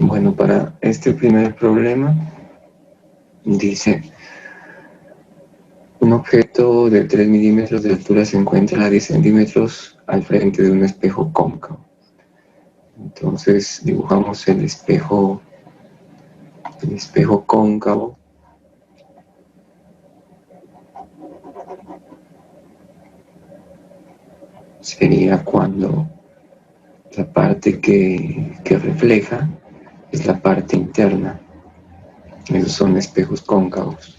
Bueno, para este primer problema, dice, un objeto de 3 milímetros de altura se encuentra a 10 centímetros al frente de un espejo cóncavo. Entonces dibujamos el espejo cóncavo. Sería cuando la parte que refleja es la parte interna. Esos son espejos cóncavos.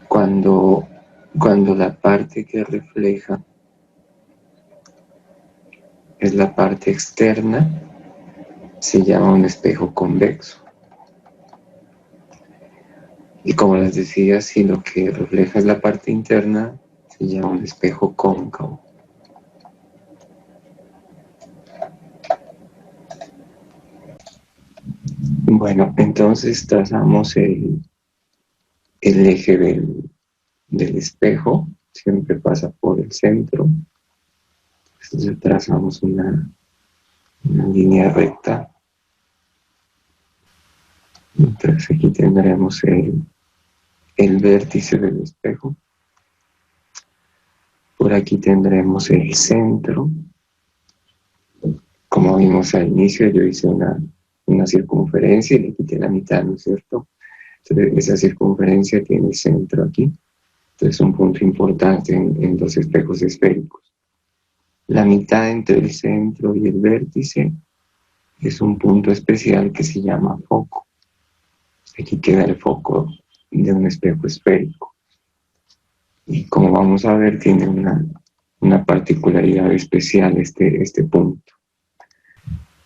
Cuando la parte que refleja es la parte externa, se llama un espejo convexo. Y como les decía, si lo que refleja es la parte interna, se llama un espejo cóncavo. Bueno, entonces trazamos el eje del espejo, siempre pasa por el centro. Entonces trazamos una línea recta. Entonces aquí tendremos el vértice del espejo. Por aquí tendremos el centro. Como vimos al inicio, yo hice una circunferencia y le quité la mitad, ¿no es cierto? Entonces esa circunferencia tiene el centro aquí. Entonces es un punto importante en los espejos esféricos. La mitad entre el centro y el vértice es un punto especial que se llama foco. Aquí queda el foco de un espejo esférico. Y como vamos a ver, tiene una particularidad especial este punto.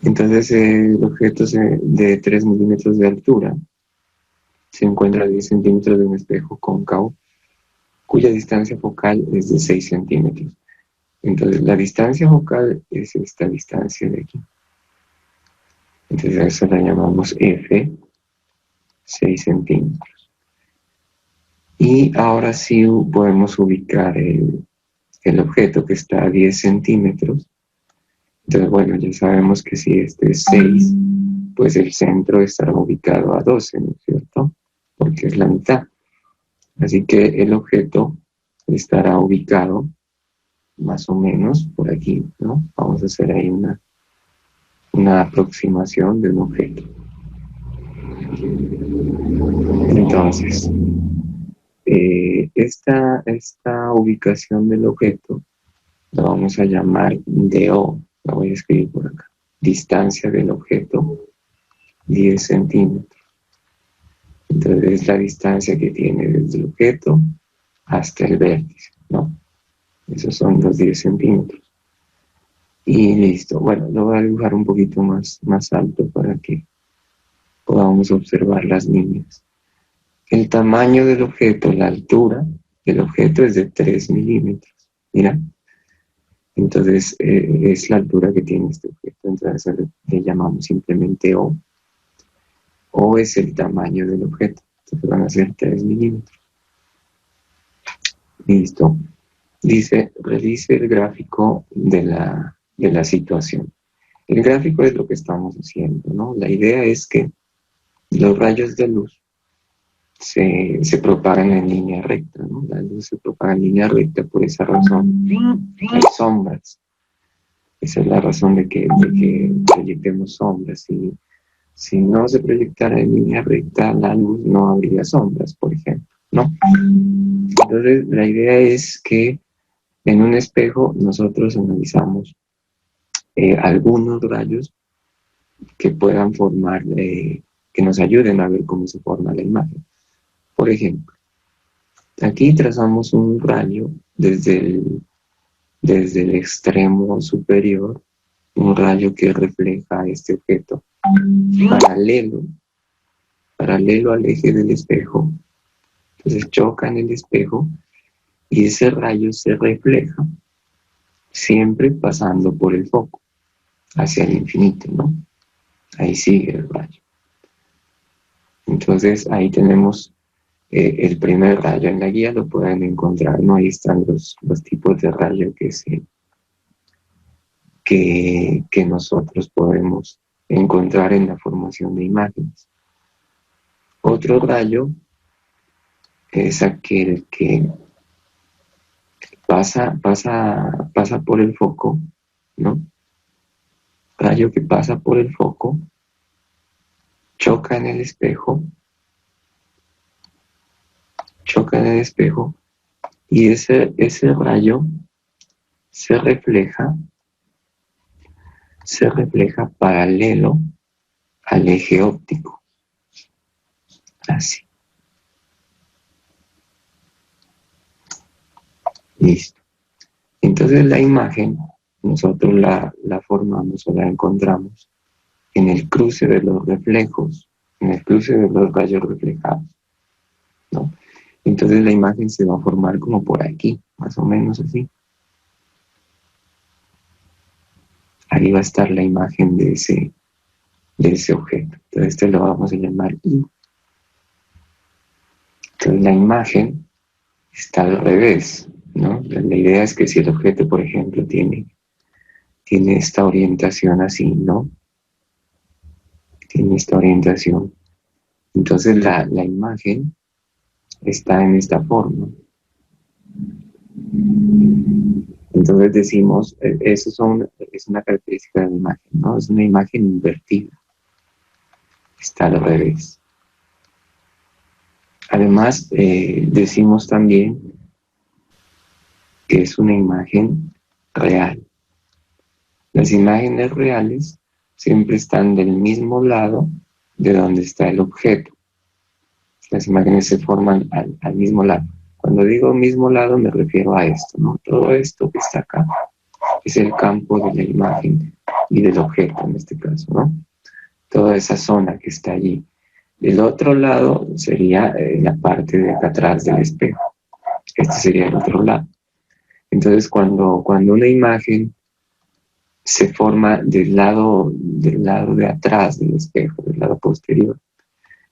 Entonces el objeto de 3 milímetros de altura se encuentra a 10 centímetros de un espejo cóncavo, cuya distancia focal es de 6 centímetros. Entonces la distancia focal es esta distancia de aquí. Entonces a eso la llamamos F, 6 centímetros. Y ahora sí podemos ubicar el objeto que está a 10 centímetros. Entonces, bueno, ya sabemos que si este es 6, pues el centro estará ubicado a 12, ¿no es cierto? Porque es la mitad. Así que el objeto estará ubicado más o menos por aquí, ¿no? Vamos a hacer ahí una aproximación de un objeto. Entonces, esta ubicación del objeto la vamos a llamar DO, la voy a escribir por acá. Distancia del objeto, 10 centímetros. Entonces es la distancia que tiene desde el objeto hasta el vértice, ¿no? Esos son los 10 centímetros. Y listo. Bueno, lo voy a dibujar un poquito más alto para que podamos observar las líneas. El tamaño del objeto, la altura del objeto es de 3 milímetros. Mira. Entonces es la altura que tiene este objeto. Entonces le llamamos simplemente O. O es el tamaño del objeto. Entonces van a ser 3 milímetros. Listo. Dice, realice el gráfico de la situación. El gráfico es lo que estamos haciendo, ¿no? La idea es que los rayos de luz se propagan en línea recta, ¿no? La luz se propaga en línea recta, por esa razón hay sombras. Esa es la razón de que proyectemos sombras. Si no se proyectara en línea recta, la luz no habría sombras, por ejemplo, ¿no? Entonces, la idea es que en un espejo nosotros analizamos algunos rayos que puedan formar, que nos ayuden a ver cómo se forma la imagen. Por ejemplo, aquí trazamos un rayo desde el extremo superior, un rayo que refleja este objeto, paralelo al eje del espejo. Entonces choca en el espejo y ese rayo se refleja siempre pasando por el foco hacia el infinito, ¿no? Ahí sigue el rayo. Entonces ahí tenemos el primer rayo. En la guía lo pueden encontrar, ¿no? Ahí están los tipos de rayo que nosotros podemos encontrar en la formación de imágenes. Otro rayo es aquel que pasa por el foco, ¿no? Rayo que pasa por el foco, choca en el espejo, y ese rayo se refleja paralelo al eje óptico, así. Listo. Entonces la imagen, nosotros la formamos o la encontramos en el cruce de los reflejos, en el cruce de los rayos reflejados, ¿no? Entonces la imagen se va a formar como por aquí, más o menos así. Ahí va a estar la imagen de ese objeto. Entonces este lo vamos a llamar I. Entonces la imagen está al revés, ¿no? La idea es que si el objeto, por ejemplo, tiene esta orientación así, ¿no? Tiene esta orientación. Entonces la imagen está en esta forma. Entonces decimos, es una característica de la imagen, ¿no? Es una imagen invertida. Está al revés. Además, decimos también que es una imagen real. Las imágenes reales siempre están del mismo lado de donde está el objeto. Las imágenes se forman al mismo lado. Cuando digo mismo lado me refiero a esto, ¿no? Todo esto que está acá es el campo de la imagen y del objeto en este caso, ¿no? Toda esa zona que está allí. Del otro lado sería la parte de acá atrás del espejo. Este sería el otro lado. Entonces cuando una imagen se forma del lado de atrás del espejo, del lado posterior,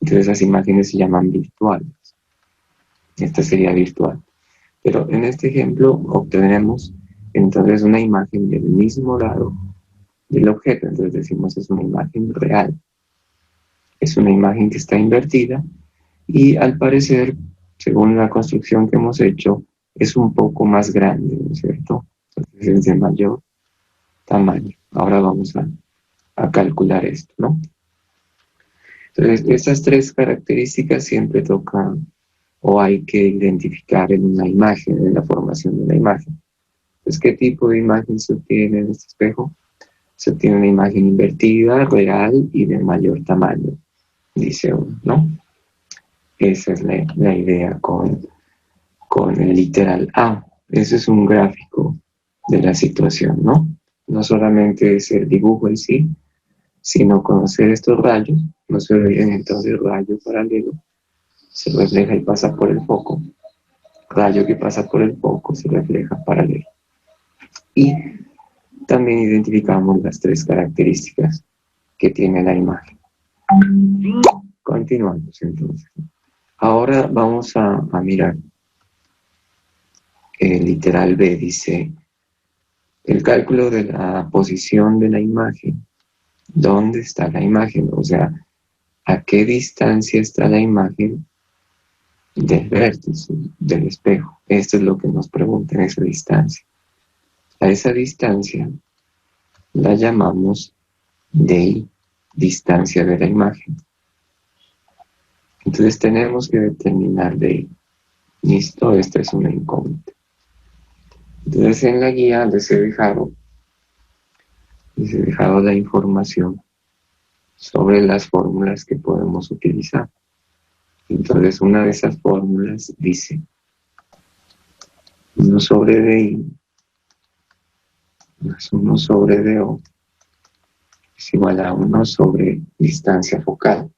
entonces esas imágenes se llaman virtuales. Esta sería virtual. Pero en este ejemplo obtenemos entonces una imagen del mismo lado del objeto. Entonces decimos es una imagen real. Es una imagen que está invertida y al parecer, según la construcción que hemos hecho, es un poco más grande, ¿no es cierto? Entonces es de mayor tamaño. Ahora vamos a calcular esto, ¿no? Entonces, estas tres características siempre tocan o hay que identificar en una imagen, en la formación de una imagen. Entonces, ¿qué tipo de imagen se obtiene en este espejo? Se obtiene una imagen invertida, real y de mayor tamaño, dice uno, ¿no? Esa es la idea con el literal A. Ese es un gráfico de la situación, ¿no? No solamente es el dibujo en sí, sino conocer estos rayos. No se olviden entonces rayo paralelo, se refleja y pasa por el foco. Rayo que pasa por el foco se refleja paralelo. Y también identificamos las tres características que tiene la imagen. Continuamos entonces. Ahora vamos a mirar el literal B. Dice, el cálculo de la posición de la imagen. ¿Dónde está la imagen? O sea, ¿a qué distancia está la imagen del vértice, del espejo? Esto es lo que nos preguntan, esa distancia. A esa distancia la llamamos DI, distancia de la imagen. Entonces tenemos que determinar DI. Listo, esta es una incógnita. Entonces en la guía les he dejado la información sobre las fórmulas que podemos utilizar. Entonces una de esas fórmulas dice 1 sobre DI más 1 sobre DO es igual a 1 sobre distancia focal.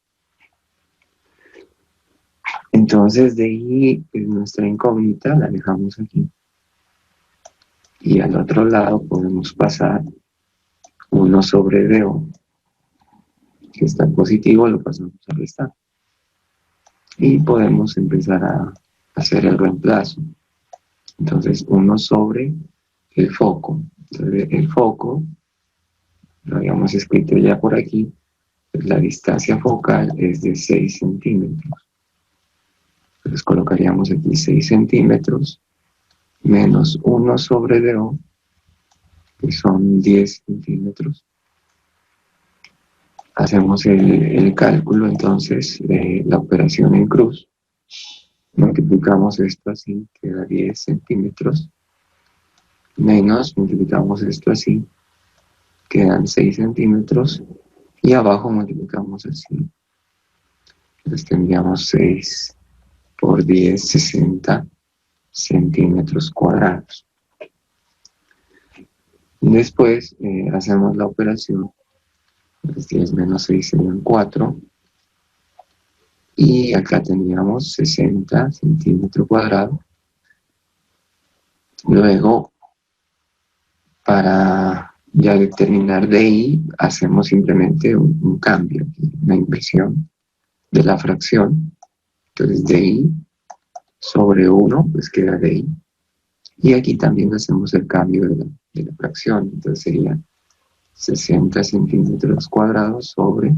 Entonces DI es nuestra incógnita, la dejamos aquí. Y al otro lado podemos pasar 1 sobre DO, que está positivo, lo pasamos a restar. Y podemos empezar a hacer el reemplazo. Entonces 1 sobre el foco. Entonces el foco lo habíamos escrito ya por aquí, pues la distancia focal es de 6 centímetros. Entonces colocaríamos aquí 6 centímetros menos 1 sobre DO, que son 10 centímetros. Hacemos el cálculo entonces de la operación en cruz. Multiplicamos esto así, queda 10 centímetros. Menos, multiplicamos esto así, quedan 6 centímetros. Y abajo multiplicamos así. Entonces tendríamos 6 por 10, 60 centímetros cuadrados. Después hacemos la operación. Pues 10 menos 6 serían 4. Y acá tendríamos 60 centímetros cuadrados. Luego, para ya determinar DI, hacemos simplemente un cambio, una inversión de la fracción. Entonces DI sobre 1, pues queda DI. Y aquí también hacemos el cambio de la fracción. Entonces sería 60 centímetros cuadrados sobre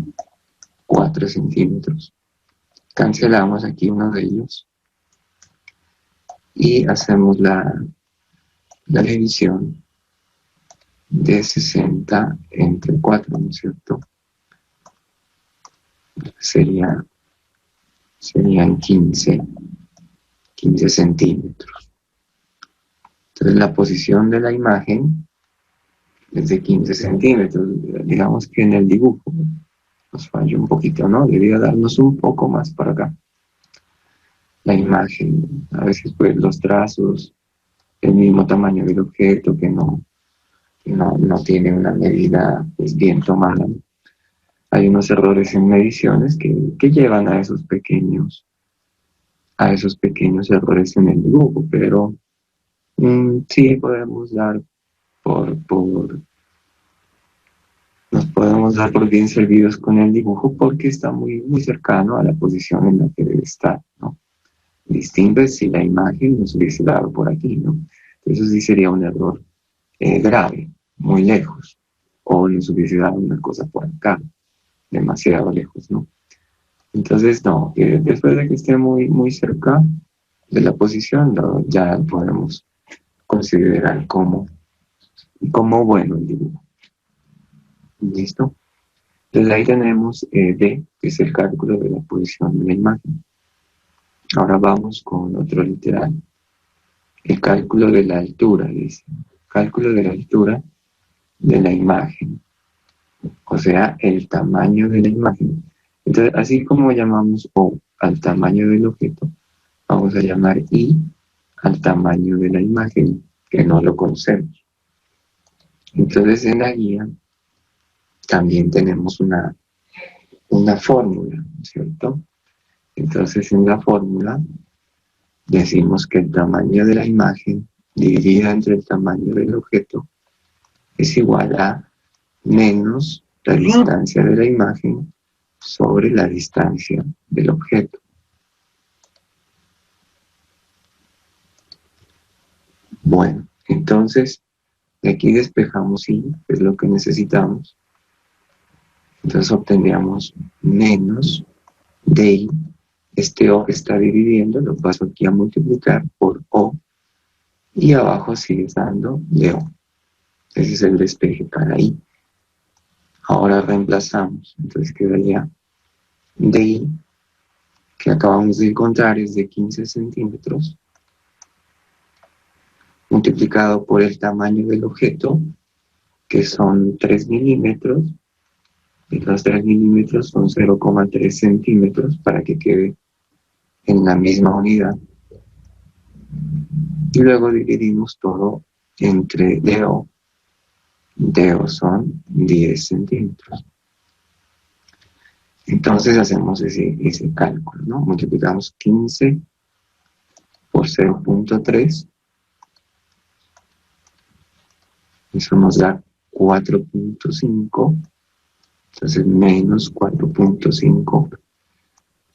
4 centímetros. Cancelamos aquí uno de ellos y hacemos la división de 60 entre 4, ¿no es cierto? Serían 15 centímetros. Entonces la posición de la imagen es de 15 centímetros. Digamos que en el dibujo nos falla un poquito, ¿no? Debería darnos un poco más para acá. La imagen, a veces pues los trazos, el mismo tamaño del objeto que no tiene una medida pues, bien tomada. Hay unos errores en mediciones que llevan a esos pequeños errores en el dibujo, pero sí podemos dar nos podemos dar por bien servidos con el dibujo porque está muy, muy cercano a la posición en la que debe estar, ¿no? Distinto es si la imagen nos hubiese dado por aquí, ¿no? Eso sí sería un error grave, muy lejos, o nos hubiese dado una cosa por acá, demasiado lejos, ¿no? Entonces, no, después de que esté muy, muy cerca de la posición, ya podemos considerar como bueno el dibujo. ¿Listo? Entonces ahí tenemos D, que es el cálculo de la posición de la imagen. Ahora vamos con otro literal. El cálculo de la altura, dice. Cálculo de la altura de la imagen. O sea, el tamaño de la imagen. Entonces, así como llamamos O al tamaño del objeto, vamos a llamar I al tamaño de la imagen, que no lo conocemos. Entonces, en la guía también tenemos una fórmula, ¿no es cierto? Entonces, en la fórmula decimos que el tamaño de la imagen dividida entre el tamaño del objeto es igual a menos la distancia de la imagen sobre la distancia del objeto. Bueno, entonces, de aquí despejamos I, que es lo que necesitamos. Entonces obtendríamos menos de I. Este O que está dividiendo, lo paso aquí a multiplicar por O. Y abajo sigue dando de O. Ese es el despeje para I. Ahora reemplazamos. Entonces quedaría de I, que acabamos de encontrar, es de 15 centímetros, multiplicado por el tamaño del objeto, que son 3 milímetros, y los 3 milímetros son 0,3 centímetros para que quede en la misma unidad. Y luego dividimos todo entre DO. DO son 10 centímetros. Entonces hacemos ese cálculo, ¿no? Multiplicamos 15 por 0,3. Eso nos da 4,5. Entonces menos 4,5.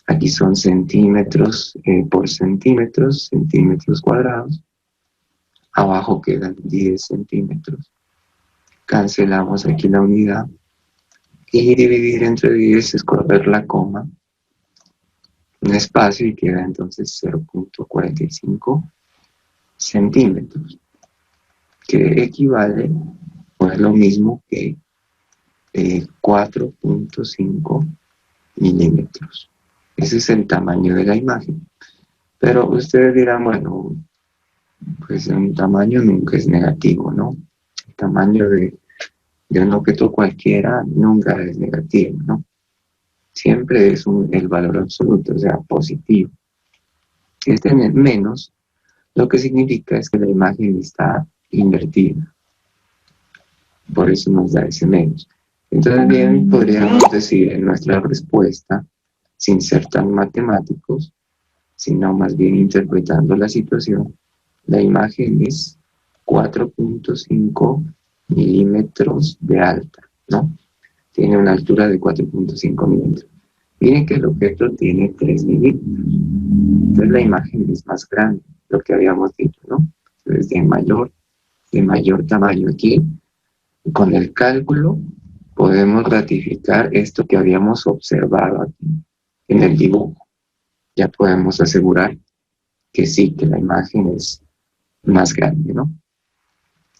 Aquí son centímetros por centímetros, centímetros cuadrados. Abajo quedan 10 centímetros. cancelamos aquí la unidad, y dividir entre 10 es correr la coma, un espacio, y queda entonces 0.45 centímetros, que equivale, o es lo mismo que 4.5 milímetros. Ese es el tamaño de la imagen. Pero ustedes dirán, bueno, pues un tamaño nunca es negativo, ¿no? El tamaño de un objeto cualquiera nunca es negativo, ¿no? Siempre es el valor absoluto, o sea, positivo. Este menos, lo que significa es que la imagen está invertida. Por eso nos da ese menos. Entonces, bien, podríamos decir en nuestra respuesta, sin ser tan matemáticos, sino más bien interpretando la situación, la imagen es 4.5 milímetros de alta, ¿no? Tiene una altura de 4.5 milímetros. Miren que el objeto tiene 3 milímetros. Entonces la imagen es más grande, lo que habíamos dicho, ¿no? Entonces de mayor tamaño aquí. Con el cálculo podemos ratificar esto que habíamos observado aquí en el dibujo. Ya podemos asegurar que sí, que la imagen es más grande, ¿no?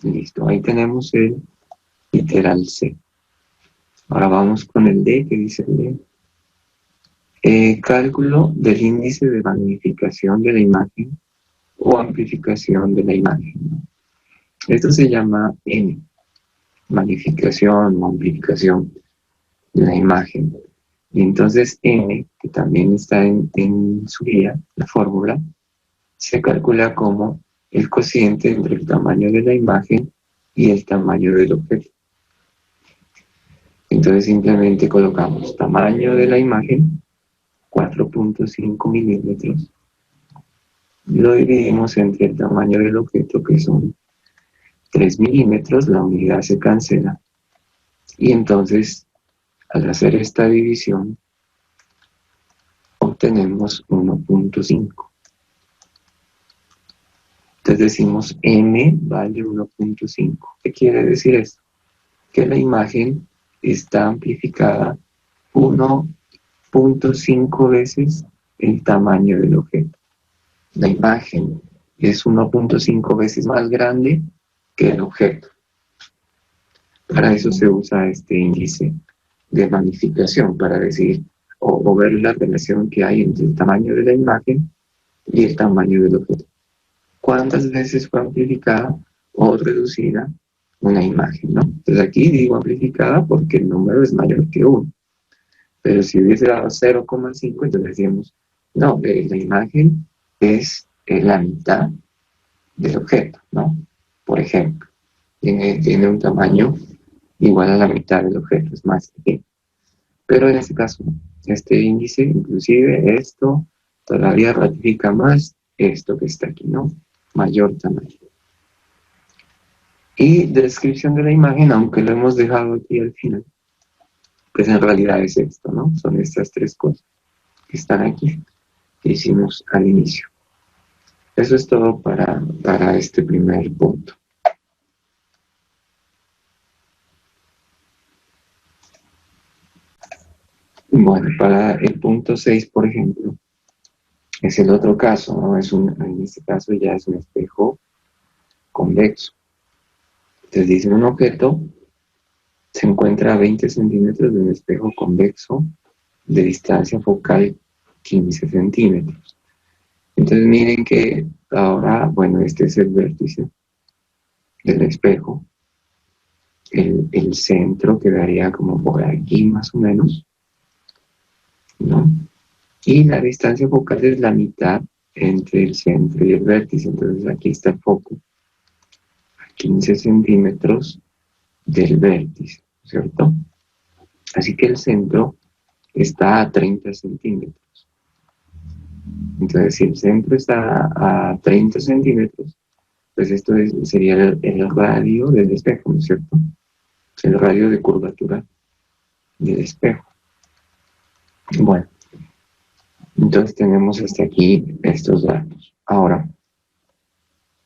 Listo, ahí tenemos el literal C. Ahora vamos con el D, que dice el D. Cálculo del índice de magnificación de la imagen o amplificación de la imagen, ¿no? Esto se llama N, magnificación o amplificación de la imagen. Y entonces N, que también está en su guía, la fórmula, se calcula como el cociente entre el tamaño de la imagen y el tamaño del objeto. Entonces simplemente colocamos tamaño de la imagen, 4.5 milímetros, lo dividimos entre el tamaño del objeto, que son 3 milímetros, la unidad se cancela, y entonces al hacer esta división obtenemos 1.5. Entonces decimos M vale 1.5. ¿Qué quiere decir esto? Que la imagen está amplificada 1.5 veces el tamaño del objeto. La imagen es 1.5 veces más grande que el objeto. Para eso se usa este índice de magnificación, para decir o ver la relación que hay entre el tamaño de la imagen y el tamaño del objeto. ¿Cuántas veces fue amplificada o reducida una imagen, ¿no? Entonces aquí digo amplificada porque el número es mayor que 1. Pero si hubiese dado 0,5, entonces decíamos, no, la imagen es la mitad del objeto, ¿no? Por ejemplo, tiene un tamaño igual a la mitad del objeto, es más pequeño. Pero en este caso, este índice, inclusive esto, todavía ratifica más esto que está aquí, ¿no? Mayor tamaño. Y descripción de la imagen, aunque lo hemos dejado aquí al final, pues en realidad es esto, ¿no? Son estas tres cosas que están aquí, que hicimos al inicio. Eso es todo para este primer punto. Bueno, para el punto 6, por ejemplo, es el otro caso, ¿no? En este caso ya es un espejo convexo. Entonces dice, un objeto se encuentra a 20 centímetros de un espejo convexo de distancia focal 15 centímetros. Entonces miren que ahora, bueno, este es el vértice del espejo. El centro quedaría como por aquí más o menos, ¿no? Y la distancia focal es la mitad entre el centro y el vértice. Entonces aquí está el foco, a 15 centímetros del vértice, ¿cierto? Así que el centro está a 30 centímetros. Entonces, si el centro está a 30 centímetros, pues esto sería el radio del espejo, ¿no es cierto? El radio de curvatura del espejo. Bueno, entonces tenemos hasta aquí estos datos. Ahora,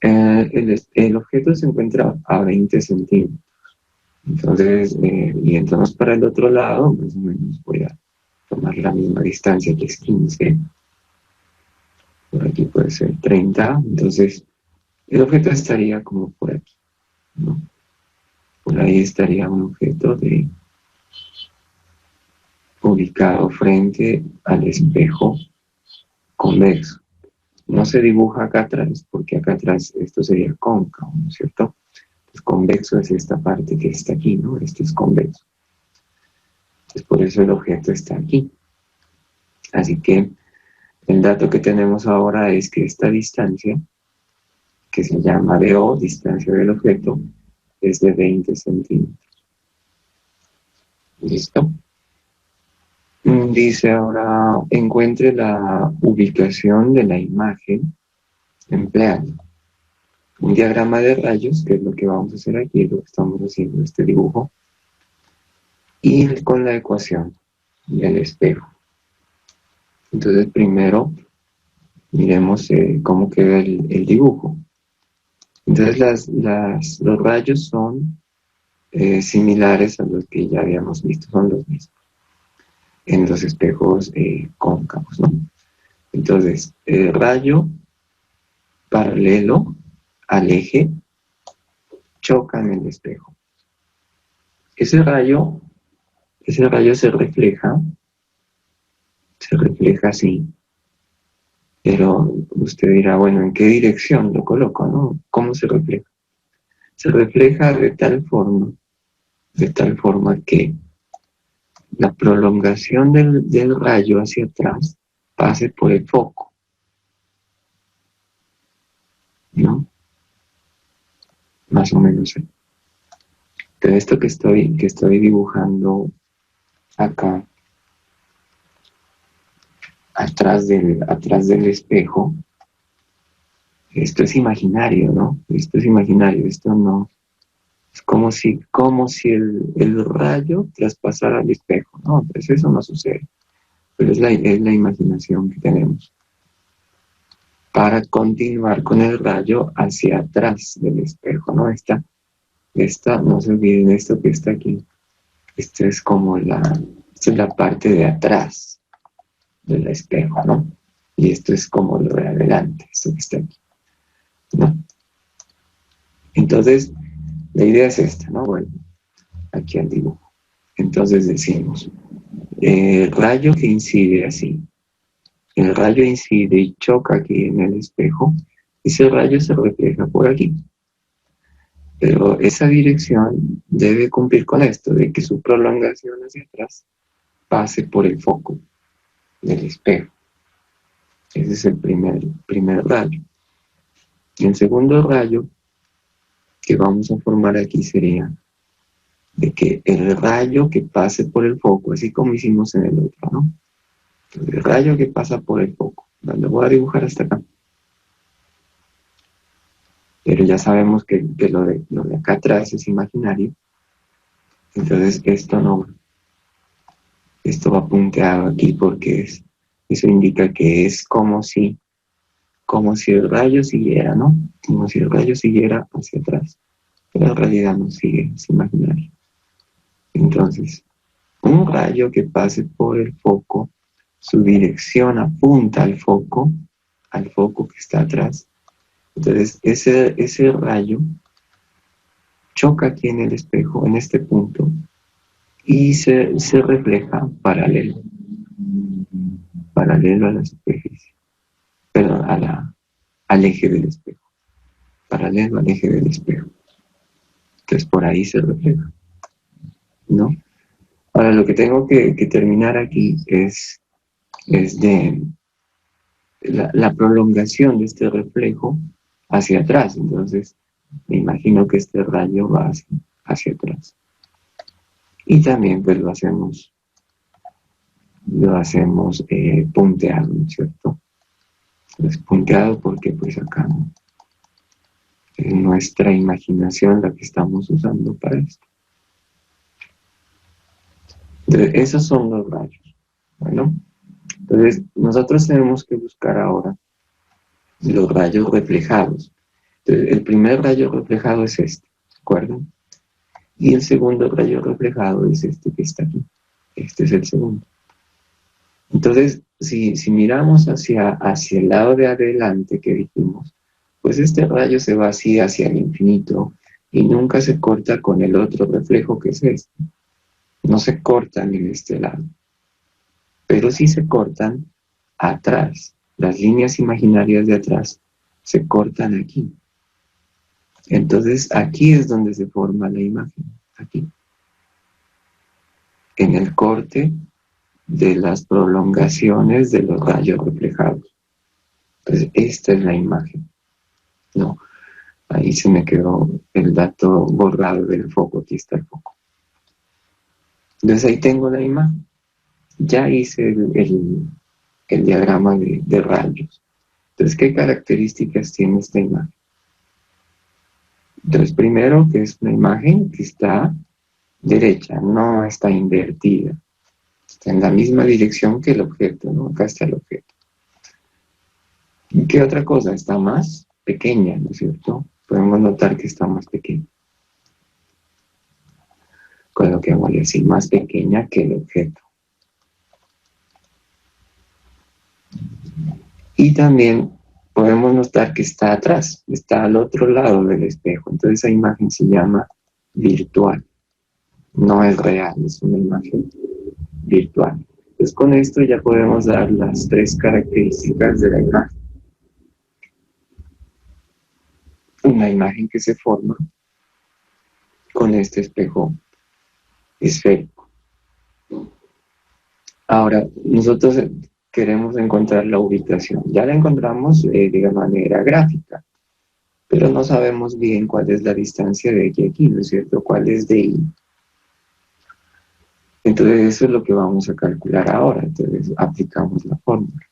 el objeto se encuentra a 20 centímetros. Entonces, yéndonos para el otro lado, más o menos voy a tomar la misma distancia que es 15. Por aquí puede ser 30. Entonces, el objeto estaría como por aquí, ¿no? Por ahí estaría un objeto ubicado frente al espejo convexo. No se dibuja acá atrás, porque acá atrás esto sería cóncavo, ¿no es cierto? Pues convexo es esta parte que está aquí, ¿no? Esto es convexo. Entonces, por eso el objeto está aquí. Así que el dato que tenemos ahora es que esta distancia, que se llama DO, distancia del objeto, es de 20 centímetros. ¿Listo? Dice ahora, encuentre la ubicación de la imagen empleando un diagrama de rayos, que es lo que vamos a hacer aquí, lo que estamos haciendo, este dibujo, y con la ecuación del espejo. Entonces primero miremos cómo queda el dibujo. Entonces los rayos son similares a los que ya habíamos visto, son los mismos en los espejos cóncavos, ¿no? Entonces, el rayo paralelo al eje choca en el espejo. Ese rayo se refleja así, pero usted dirá, bueno, ¿en qué dirección lo coloco, no? ¿Cómo se refleja? Se refleja de tal forma que la prolongación del rayo hacia atrás pase por el foco, ¿no? Más o menos. Entonces esto que estoy dibujando acá, atrás del espejo, esto es imaginario, ¿no? Esto es imaginario, esto no. Es como si el rayo traspasara el espejo, ¿no? Pues eso no sucede. Pero es la imaginación que tenemos para continuar con el rayo hacia atrás del espejo, ¿no? No se olviden esto que está aquí. Esta es la parte de atrás del espejo, ¿no? Y esto es como lo de adelante, esto que está aquí, ¿no? Entonces, la idea es esta, ¿no? Bueno, aquí al dibujo. Entonces decimos, el rayo que incide así, el rayo incide y choca aquí en el espejo, ese rayo se refleja por aquí. Pero esa dirección debe cumplir con esto, de que su prolongación hacia atrás pase por el foco del espejo. Ese es el primer rayo. Y el segundo rayo que vamos a formar aquí sería de que el rayo que pase por el foco, así como hicimos en el otro, ¿no? Entonces, el rayo que pasa por el foco, lo voy a dibujar hasta acá. Pero ya sabemos que lo de acá atrás es imaginario. Entonces esto no, esto va punteado aquí porque eso indica que es como si el rayo siguiera, ¿no? Como si el rayo siguiera hacia atrás. Pero en realidad no sigue, es imaginario. Entonces, un rayo que pase por el foco, su dirección apunta al foco que está atrás. Entonces, ese rayo choca aquí en el espejo, en este punto, y se refleja paralelo a la superficie, perdón, al eje del espejo, paralelo al eje del espejo. Entonces, por ahí se refleja, ¿no? Ahora, lo que tengo que terminar aquí es de la prolongación de este reflejo hacia atrás. Entonces, me imagino que este rayo va hacia atrás. Y también pues lo hacemos punteado, ¿no es cierto? Es punteado porque pues acá es nuestra imaginación la que estamos usando para esto. Entonces, esos son los rayos. Bueno, entonces nosotros tenemos que buscar ahora los rayos reflejados. Entonces, el primer rayo reflejado es este, ¿de acuerdo? Y el segundo rayo reflejado es este que está aquí. Este es el segundo. Entonces, si miramos hacia el lado de adelante que dijimos, pues este rayo se va así hacia el infinito y nunca se corta con el otro reflejo que es este. No se cortan en este lado, pero sí se cortan atrás. Las líneas imaginarias de atrás se cortan aquí. Entonces aquí es donde se forma la imagen, aquí. En el corte de las prolongaciones de los rayos reflejados. Entonces esta es la imagen. No, ahí se me quedó el dato borrado del foco, aquí está el foco. Entonces ahí tengo la imagen. Ya hice el diagrama de rayos. Entonces, ¿qué características tiene esta imagen? Entonces, primero, que es una imagen que está derecha, no está invertida. Está en la misma dirección que el objeto, ¿no? Acá está el objeto. ¿Y qué otra cosa? Está más pequeña, ¿no es cierto? Podemos notar que está más pequeña. Coloquémosle así, más pequeña que el objeto. Y también podemos notar que está atrás, está al otro lado del espejo. Entonces esa imagen se llama virtual. No es real, es una imagen virtual. Entonces con esto ya podemos dar las tres características de la imagen. Una imagen que se forma con este espejo esférico. Ahora, nosotros queremos encontrar la ubicación. Ya la encontramos de manera gráfica, pero no sabemos bien cuál es la distancia de aquí a aquí, ¿no es cierto? ¿Cuál es de I? Entonces eso es lo que vamos a calcular ahora. Entonces aplicamos la fórmula.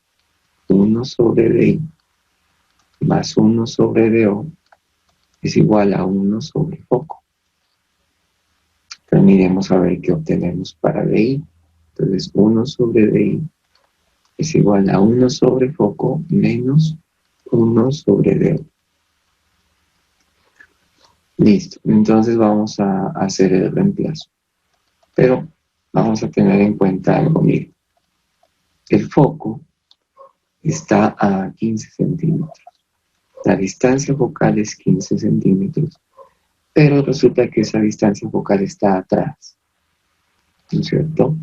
1 sobre DI más 1 sobre DO es igual a 1 sobre foco. Entonces miremos a ver qué obtenemos para DI. Entonces 1 sobre DI es igual a 1 sobre foco menos 1 sobre DO. Listo, entonces vamos a hacer el reemplazo. Pero vamos a tener en cuenta algo, miren. El foco está a 15 centímetros. La distancia focal es 15 centímetros, pero resulta que esa distancia focal está atrás, ¿no es cierto?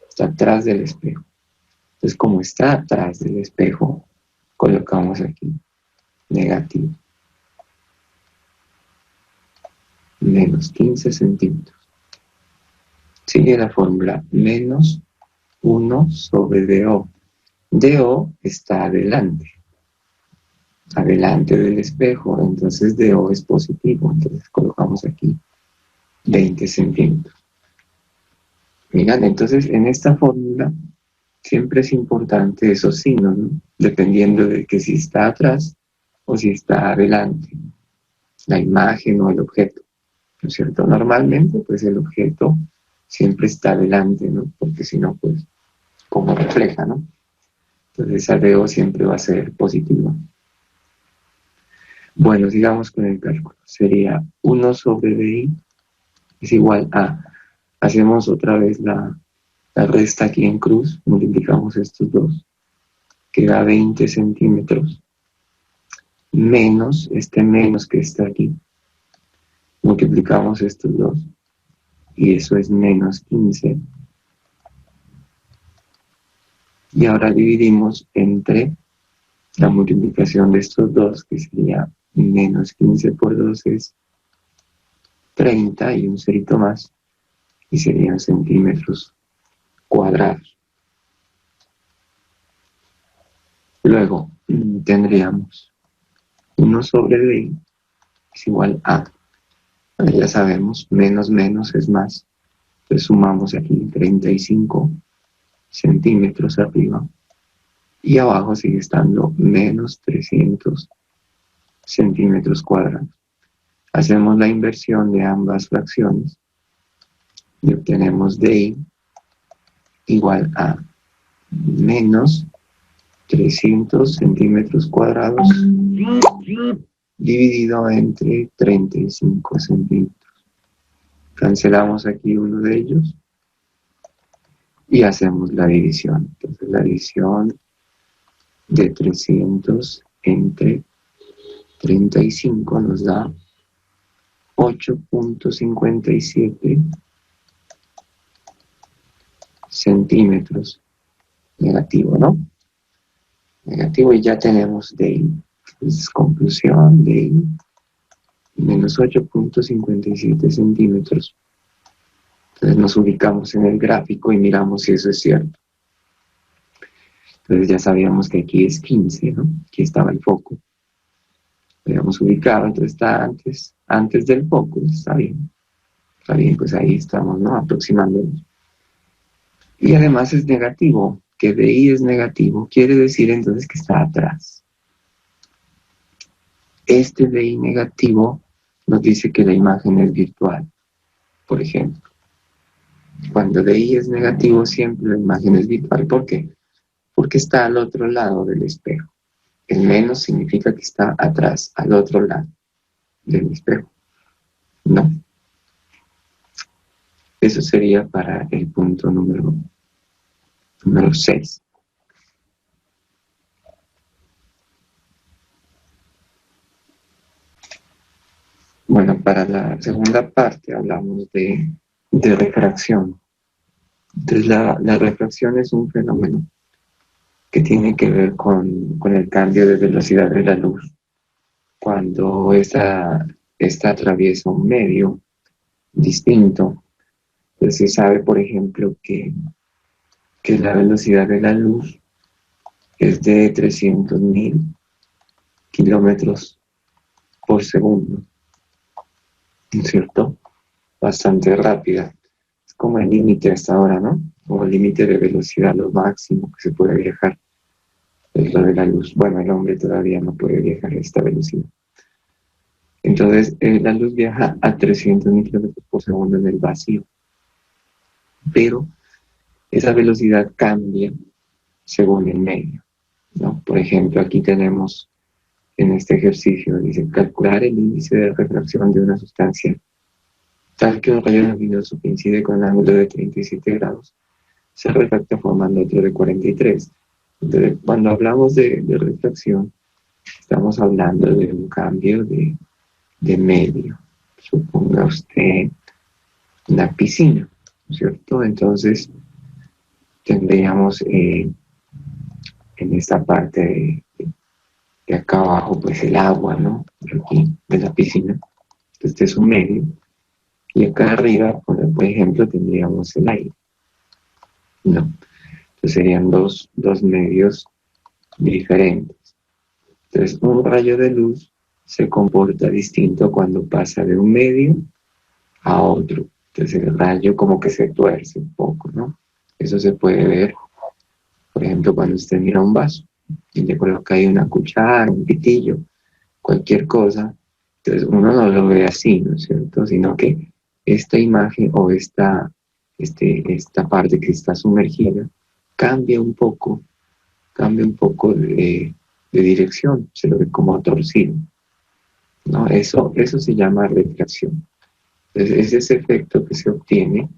Está atrás del espejo. Entonces, como está atrás del espejo, colocamos aquí negativo. Menos 15 centímetros. Sigue la fórmula menos 1 sobre DO. DO está adelante del espejo, entonces DO es positivo, entonces colocamos aquí 20 centímetros. Miren, entonces en esta fórmula siempre es importante esos signos, ¿no? Dependiendo de que si está atrás o si está adelante, la imagen o el objeto, ¿no es cierto? Normalmente, pues el objeto siempre está adelante, ¿no? Porque si no, pues, como refleja, ¿no? Entonces esa DO siempre va a ser positiva. Bueno, sigamos con el cálculo. Sería 1 sobre DI es igual a, hacemos otra vez la resta aquí en cruz, multiplicamos estos dos, que da 20 centímetros, menos este menos que está aquí, multiplicamos estos dos, y eso es menos 15. Y ahora dividimos entre la multiplicación de estos dos, que sería menos 15 por 2 es 30 y un cerito más, y serían centímetros cuadrados. Luego tendríamos 1 sobre DI es igual a, ya sabemos, menos menos es más. Entonces sumamos aquí 35 centímetros arriba y abajo sigue estando menos 300 centímetros cuadrados. Hacemos la inversión de ambas fracciones y obtenemos DI igual a menos 300 centímetros cuadrados dividido entre 35 centímetros. Cancelamos aquí uno de ellos y hacemos la división. Entonces la división de 300 entre 35 nos da 8.57 centímetros negativo, ¿no? Negativo, y ya tenemos DI. Entonces, conclusión, DI menos 8.57 centímetros. Entonces nos ubicamos en el gráfico y miramos si eso es cierto. Entonces ya sabíamos que aquí es 15, ¿no? Aquí estaba el foco. Lo habíamos ubicado, entonces está antes del foco, está bien. Está bien, pues ahí estamos, ¿no? Aproximándonos. Y además es negativo, que DI es negativo, quiere decir entonces que está atrás. Este DI negativo nos dice que la imagen es virtual, por ejemplo. Cuando DI es negativo, siempre la imagen es virtual. ¿Por qué? Porque está al otro lado del espejo. El menos significa que está atrás, al otro lado del espejo. No. Eso sería para el punto número 6. Bueno, para la segunda parte hablamos de refracción. Entonces la refracción es un fenómeno que tiene que ver con el cambio de velocidad de la luz. Cuando esta atraviesa un medio distinto, pues se sabe, por ejemplo, que la velocidad de la luz es de 300.000 kilómetros por segundo, ¿no es cierto? Bastante rápida. Es como el límite hasta ahora, ¿no? O el límite de velocidad, lo máximo que se puede viajar es lo de la luz. Bueno, el hombre todavía no puede viajar a esta velocidad. Entonces, la luz viaja a 300.000 kilómetros por segundo en el vacío. Pero esa velocidad cambia según el medio, ¿no? Por ejemplo, aquí tenemos en este ejercicio, dice, calcular el índice de refracción de una sustancia tal que un rayo luminoso que incide con un ángulo de 37 grados se refracta formando otro de 43. Entonces, cuando hablamos de refracción, estamos hablando de un cambio de medio. Suponga usted una piscina, ¿no es cierto? Entonces, tendríamos en esta parte de acá abajo, pues el agua, ¿no? Aquí, de la piscina. Este es un medio. Y acá arriba, por ejemplo, tendríamos el aire, ¿no? Entonces serían dos medios diferentes. Entonces, un rayo de luz se comporta distinto cuando pasa de un medio a otro. Entonces, el rayo como que se tuerce un poco, ¿no? Eso se puede ver, por ejemplo, cuando usted mira un vaso y le coloca ahí una cuchara, un pitillo, cualquier cosa. Entonces, uno no lo ve así, ¿no es cierto? Sino que esta imagen o esta parte que está sumergida cambia un poco de dirección, se lo ve como torcido, ¿no? Eso se llama refracción. Entonces, es ese efecto que se obtiene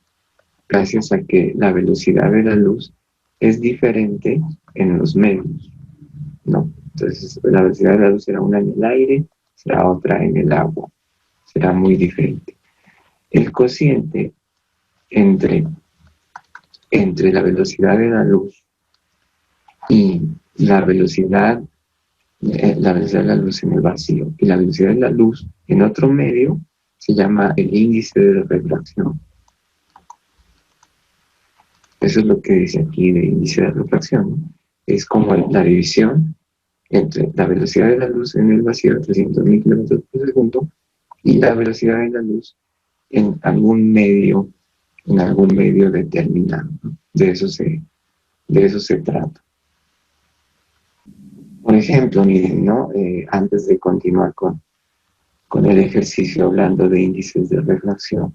gracias a que la velocidad de la luz es diferente en los medios, ¿no? Entonces, la velocidad de la luz será una en el aire, será otra en el agua, será muy diferente. El cociente entre la velocidad de la luz y la velocidad de la luz en el vacío y la velocidad de la luz en otro medio se llama el índice de refracción. Eso es lo que dice aquí de índice de refracción, ¿no? Es como la división entre la velocidad de la luz en el vacío de 300.000 kilómetros por segundo y la velocidad de la luz en algún medio determinado, ¿no? De eso se trata. Por ejemplo, miren, ¿no? Antes de continuar con el ejercicio hablando de índices de refracción,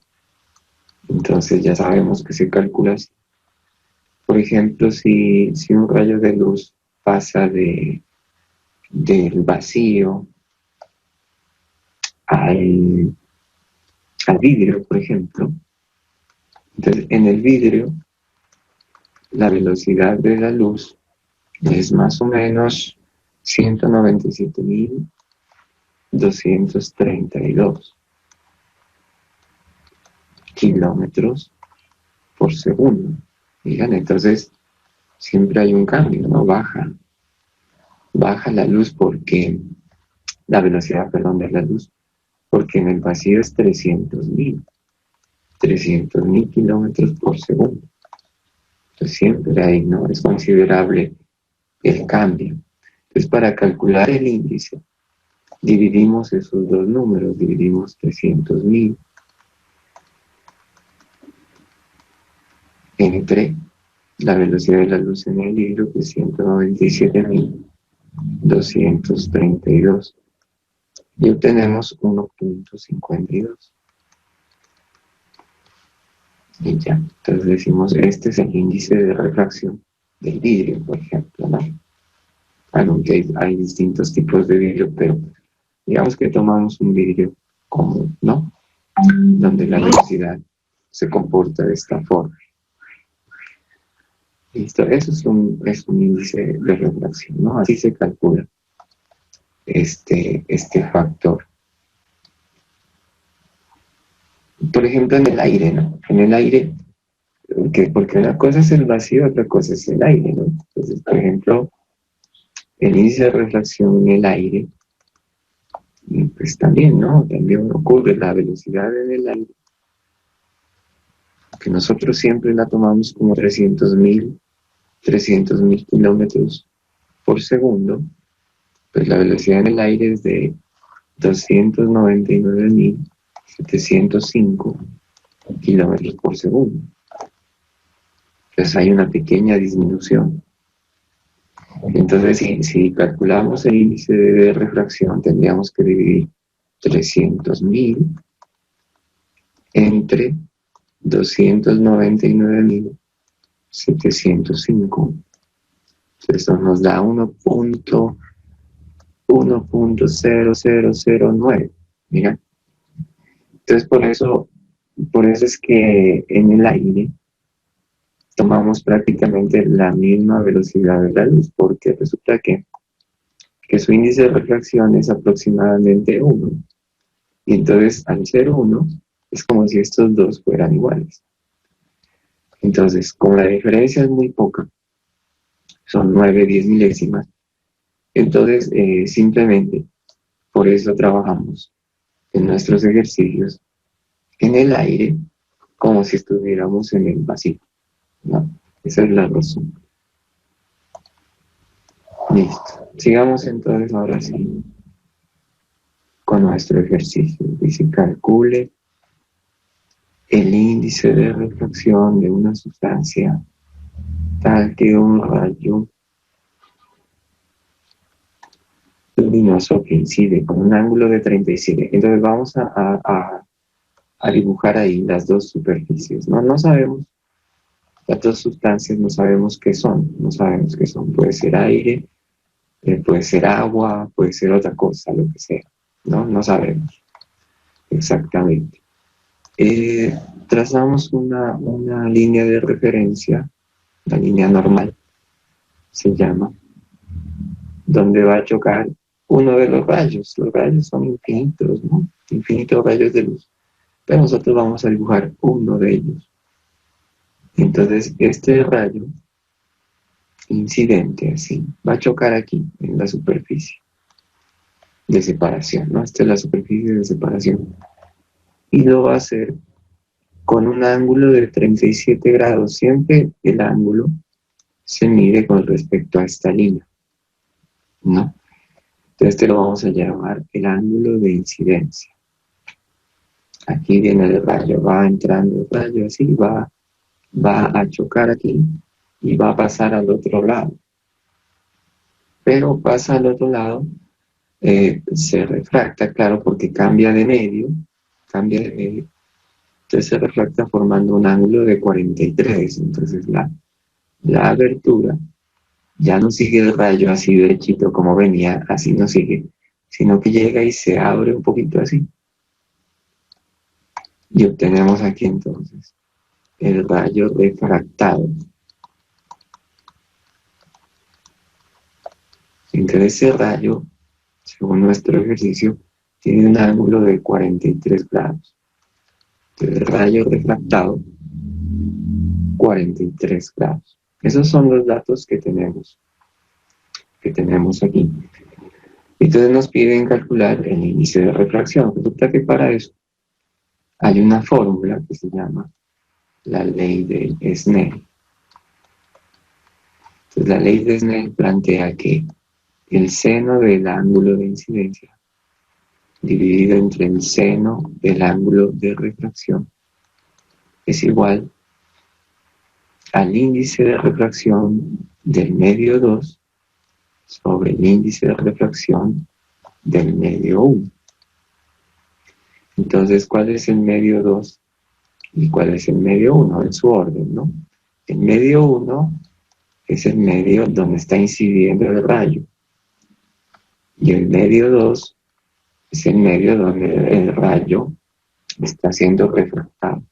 entonces ya sabemos que se calcula así. Por ejemplo, si un rayo de luz pasa del vacío al vidrio, por ejemplo. Entonces, en el vidrio, la velocidad de la luz es más o menos 197.232 kilómetros por segundo. Miren, entonces siempre hay un cambio, ¿no? Baja la luz porque, la velocidad, perdón, de la luz, porque en el vacío es 300.000 kilómetros por segundo. Entonces siempre hay, ¿no? Es considerable el cambio. Entonces para calcular el índice, dividimos esos dos números, dividimos 300.000 entre la velocidad de la luz en el vidrio, que es 197.232, y obtenemos 1.52. Y ya, entonces decimos, este es el índice de refracción del vidrio, por ejemplo, ¿no? Aunque hay distintos tipos de vidrio, pero digamos que tomamos un vidrio común, ¿no? Donde la velocidad se comporta de esta forma. Listo, eso es un índice de refracción, ¿no? Así se calcula este factor. Por ejemplo, en el aire, ¿no? En el aire, porque una cosa es el vacío, otra cosa es el aire, ¿no? Entonces, por ejemplo, el índice de refracción en el aire, pues también, ¿no? También ocurre la velocidad en el aire, que nosotros siempre la tomamos como 300.000 kilómetros por segundo, pues la velocidad en el aire es de 299.705 kilómetros por segundo. Entonces hay una pequeña disminución. Entonces, si calculamos el índice de refracción, tendríamos que dividir 300.000 entre 299.705. Eso nos da 1.0009. Mira. Entonces, por eso es que en el aire tomamos prácticamente la misma velocidad de la luz, porque resulta que su índice de refracción es aproximadamente 1. Y entonces, al ser 1, es como si estos dos fueran iguales. Entonces, como la diferencia es muy poca, son 9-10 milésimas, entonces simplemente por eso trabajamos en nuestros ejercicios en el aire como si estuviéramos en el vacío, ¿no? Esa es la razón. Listo. Sigamos entonces ahora sí con nuestro ejercicio. Dice, calcule el índice de refracción de una sustancia tal que un rayo luminoso que incide con un ángulo de 37. Entonces vamos a dibujar ahí las dos superficies, ¿no? No sabemos, las dos sustancias no sabemos qué son, puede ser aire, puede ser agua, puede ser otra cosa, lo que sea, ¿no? No sabemos exactamente. Trazamos una línea de referencia, la línea normal, se llama, donde va a chocar uno de los rayos. Los rayos son infinitos, ¿no? Infinitos rayos de luz. Pero nosotros vamos a dibujar uno de ellos. Entonces, este rayo incidente, así, va a chocar aquí, en la superficie de separación, ¿no? Esta es la superficie de separación. Y lo va a hacer con un ángulo de 37 grados. Siempre el ángulo se mide con respecto a esta línea, ¿no? Entonces, este lo vamos a llamar el ángulo de incidencia. Aquí viene el rayo, va entrando el rayo así, va a chocar aquí y va a pasar al otro lado. Pero pasa al otro lado, se refracta, claro, porque cambia de medio, entonces se refracta formando un ángulo de 43. Entonces la abertura ya no sigue el rayo así derechito como venía, así no sigue, sino que llega y se abre un poquito así. Y obtenemos aquí entonces el rayo refractado. Entonces ese rayo, según nuestro ejercicio, tiene un ángulo de 43 grados. Entonces el rayo refractado, 43 grados. Esos son los datos que tenemos aquí. Entonces nos piden calcular el índice de refracción. Resulta que para eso hay una fórmula que se llama la ley de Snell. Entonces la ley de Snell plantea que el seno del ángulo de incidencia dividido entre el seno del ángulo de refracción es igual al índice de refracción del medio 2 sobre el índice de refracción del medio 1. Entonces, ¿cuál es el medio 2 y cuál es el medio 1 en su orden, no? El medio 1 es el medio donde está incidiendo el rayo. Y el medio 2 es el medio donde el rayo está siendo refractado.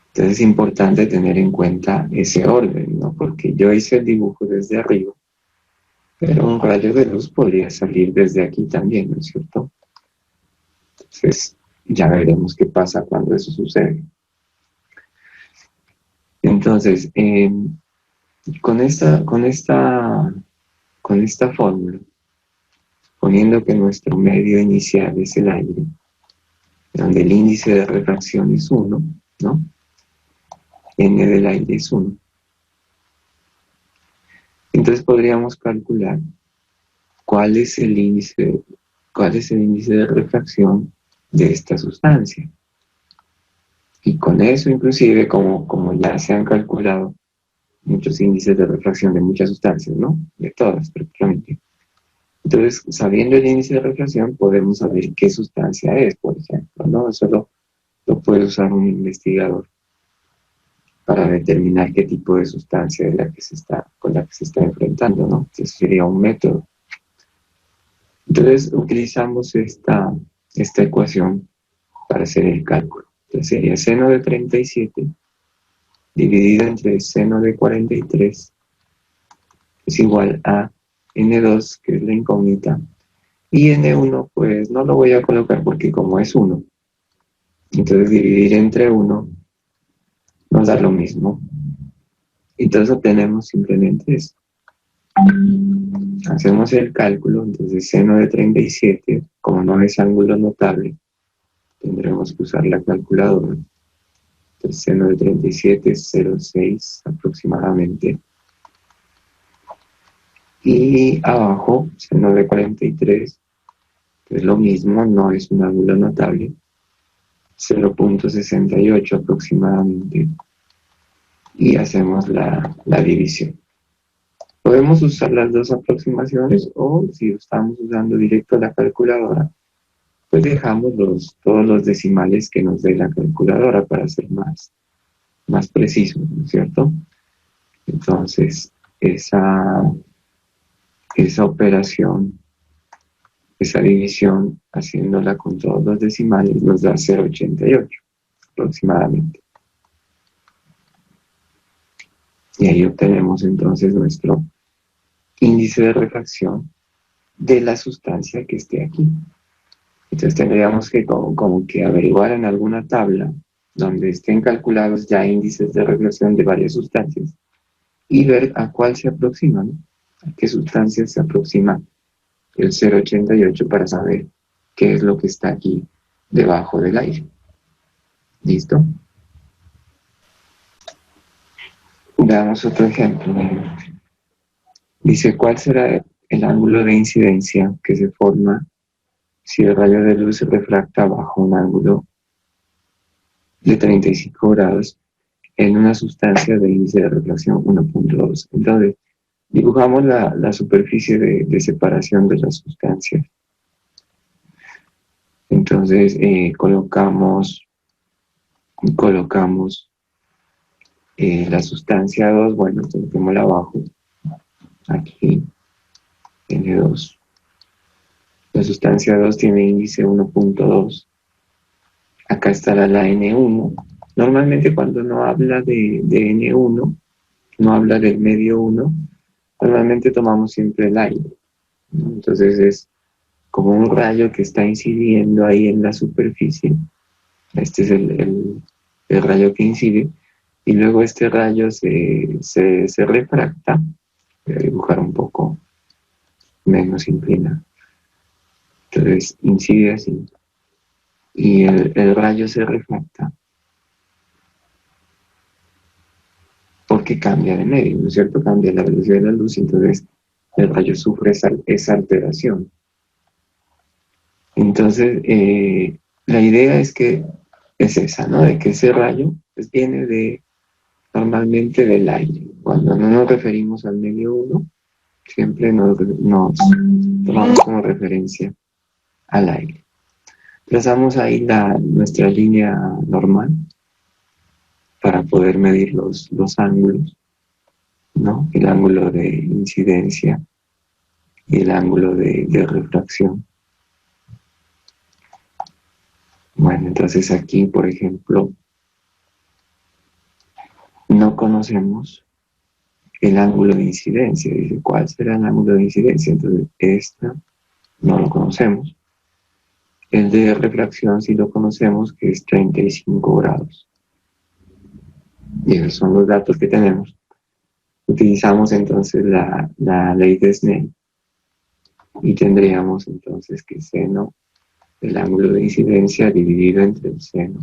Entonces es importante tener en cuenta ese orden, ¿no? Porque yo hice el dibujo desde arriba, pero un rayo de luz podría salir desde aquí también, ¿no es cierto? Entonces ya veremos qué pasa cuando eso sucede. Entonces, con esta fórmula, poniendo que nuestro medio inicial es el aire, donde el índice de refracción es 1, ¿no? N del aire es 1. Entonces podríamos calcular cuál es el índice de refracción de esta sustancia. Y con eso, inclusive, como ya se han calculado muchos índices de refracción de muchas sustancias, ¿no? De todas, prácticamente. Entonces, sabiendo el índice de refracción, podemos saber qué sustancia es, por ejemplo, ¿no? Eso lo puede usar un investigador para determinar qué tipo de sustancia es con la que se está enfrentando, ¿no? Eso sería un método. Entonces, utilizamos esta ecuación para hacer el cálculo. Entonces, sería seno de 37 dividido entre seno de 43 es igual a N2, que es la incógnita, y N1, pues no lo voy a colocar porque como es 1, entonces dividir entre 1 nos da lo mismo. Entonces obtenemos simplemente esto. Hacemos el cálculo, entonces seno de 37, como no es ángulo notable, tendremos que usar la calculadora. Entonces seno de 37 es 0,6 aproximadamente. Y abajo, seno de 43, que es lo mismo, no es un ángulo notable, 0,68 aproximadamente. Y hacemos la división. Podemos usar las dos aproximaciones o si estamos usando directo la calculadora, pues dejamos todos los decimales que nos dé la calculadora para ser más preciso, ¿no es cierto? Entonces, esa operación, esa división, haciéndola con todos los decimales, nos da 0,88 aproximadamente. Y ahí obtenemos entonces nuestro índice de refracción de la sustancia que esté aquí. Entonces tendríamos que como que averiguar en alguna tabla donde estén calculados ya índices de refracción de varias sustancias y ver a cuál se aproxima, ¿no? A qué sustancia se aproxima el 0,88 para saber qué es lo que está aquí debajo del aire. ¿Listo? Veamos otro ejemplo. Dice, ¿cuál será el ángulo de incidencia que se forma si el rayo de luz se refracta bajo un ángulo de 35 grados en una sustancia de índice de refracción 1.2? Entonces, dibujamos la superficie de separación de las sustancias. Entonces, colocamos la sustancia 2, bueno, coloquémosla abajo, aquí, N2. La sustancia 2 tiene índice 1.2 Acá estará la N1. Normalmente cuando no habla de N1, no habla del medio 1, normalmente tomamos siempre el aire, ¿no? Entonces es como un rayo que está incidiendo ahí en la superficie. Este es el rayo que incide. Y luego este rayo se refracta. Voy a dibujar un poco menos inclinado. Entonces incide así. Y el rayo se refracta porque cambia de medio, ¿no es cierto? Cambia la velocidad de la luz, entonces el rayo sufre esa alteración. Entonces, la idea es que es esa, ¿no? De que ese rayo pues, viene normalmente del aire. Cuando no nos referimos al medio 1, siempre nos tomamos como referencia al aire. Trazamos ahí nuestra línea normal para poder medir los ángulos, ¿no? El ángulo de incidencia y el ángulo de refracción. Bueno, entonces aquí, por ejemplo, no conocemos el ángulo de incidencia. Dice, ¿cuál será el ángulo de incidencia? Entonces, esta no lo conocemos. El de refracción sí lo conocemos, que es 35 grados. Y esos son los datos que tenemos. Utilizamos entonces la ley de Snell y tendríamos entonces que seno del ángulo de incidencia dividido entre el seno.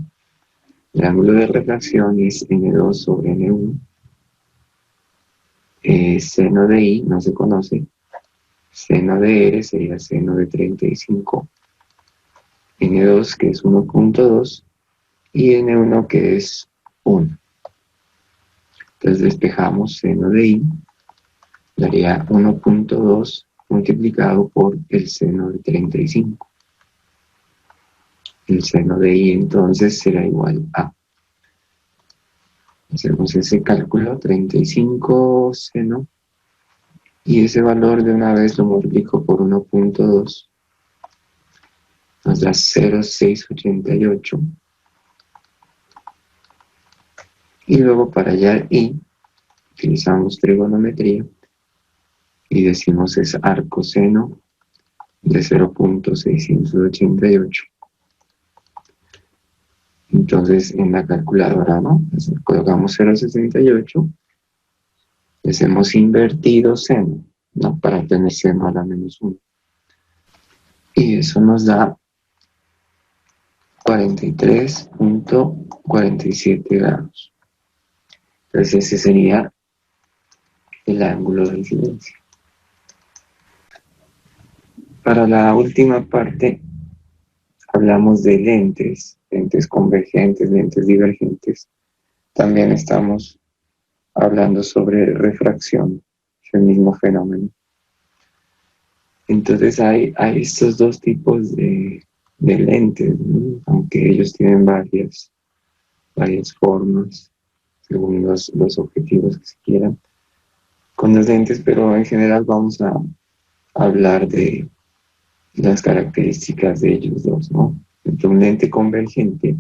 El ángulo de refracción es N2 sobre N1. Seno de I no se conoce. Seno de R sería seno de 35. N2 que es 1.2 y N1 que es 1. Entonces despejamos seno de I, daría 1.2 multiplicado por el seno de 35. El seno de I entonces será igual a, hacemos ese cálculo, 35 seno, y ese valor de una vez lo multiplico por 1.2, nos da 0,688. Y luego para hallar I, utilizamos trigonometría y decimos es arcoseno de 0.688. Entonces en la calculadora, ¿no? Entonces, colocamos 0,68 y hacemos invertido seno, ¿no? Para tener seno a la menos 1. Y eso nos da 43.47 grados. Entonces ese sería el ángulo de incidencia. Para la última parte hablamos de lentes convergentes, lentes divergentes. También estamos hablando sobre refracción, es el mismo fenómeno. Entonces hay estos dos tipos de lentes, ¿no? Aunque ellos tienen varias formas, según los objetivos que se quieran, con los lentes, pero en general vamos a hablar de las características de ellos dos, ¿no? Entonces, un lente convergente,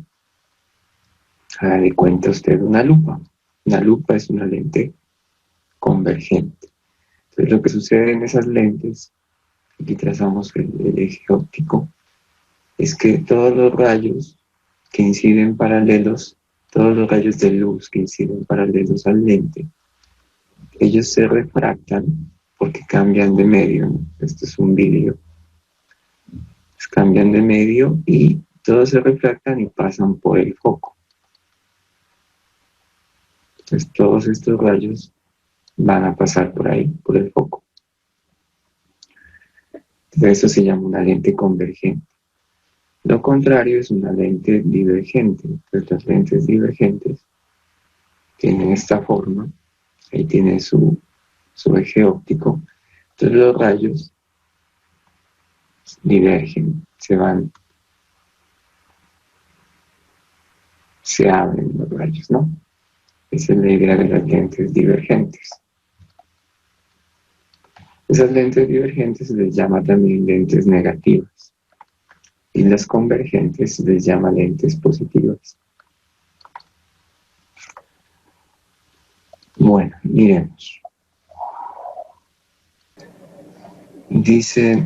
haga de cuenta usted una lupa. Una lupa es una lente convergente. Entonces, lo que sucede en esas lentes, aquí trazamos el eje óptico, es que todos los rayos que inciden paralelos, todos los rayos de luz que inciden paralelos al lente, ellos se refractan porque cambian de medio, ¿no? Esto es un vidrio. Cambian de medio y todos se refractan y pasan por el foco. Entonces todos estos rayos van a pasar por ahí, por el foco. Entonces eso se llama una lente convergente. Lo contrario es una lente divergente. Entonces las lentes divergentes tienen esta forma, ahí tiene su eje óptico. Entonces los rayos divergen, se abren los rayos, ¿no? Esa es la idea de las lentes divergentes. Esas lentes divergentes se les llama también lentes negativas. y las convergentes les llama lentes positivas. Bueno, miremos. Dice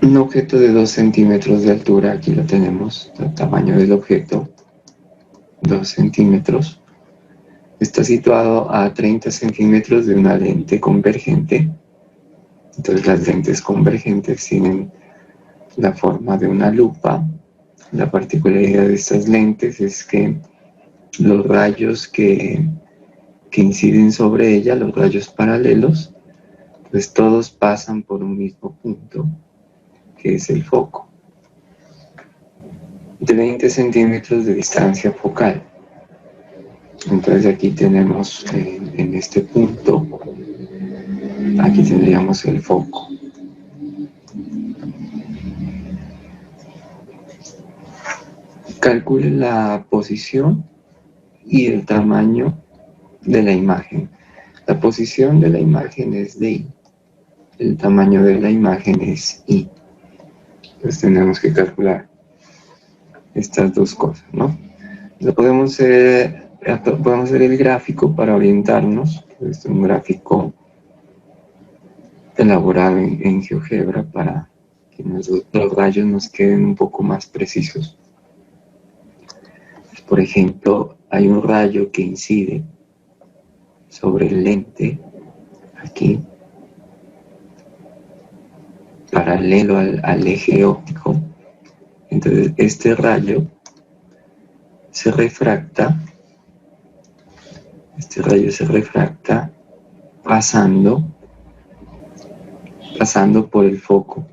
un objeto de 2 centímetros de altura, aquí lo tenemos, el tamaño del objeto, 2 centímetros. Está situado a 30 centímetros de una lente convergente. Entonces las lentes convergentes tienen la forma de una lupa. La particularidad de estas lentes es que los rayos que inciden sobre ella, los rayos paralelos, pues todos pasan por un mismo punto, que es el foco, de 20 centímetros de distancia focal. Entonces aquí tenemos en este punto, aquí tendríamos el foco. Calcule la posición y el tamaño de la imagen. La posición de la imagen es D, el tamaño de la imagen es I. Entonces tenemos que calcular estas dos cosas, ¿no? Podemos hacer el gráfico para orientarnos. Este es un gráfico elaborado en GeoGebra para que los rayos nos queden un poco más precisos. Por ejemplo, hay un rayo que incide sobre el lente, aquí, paralelo al eje óptico. Entonces, este rayo se refracta, pasando por el foco.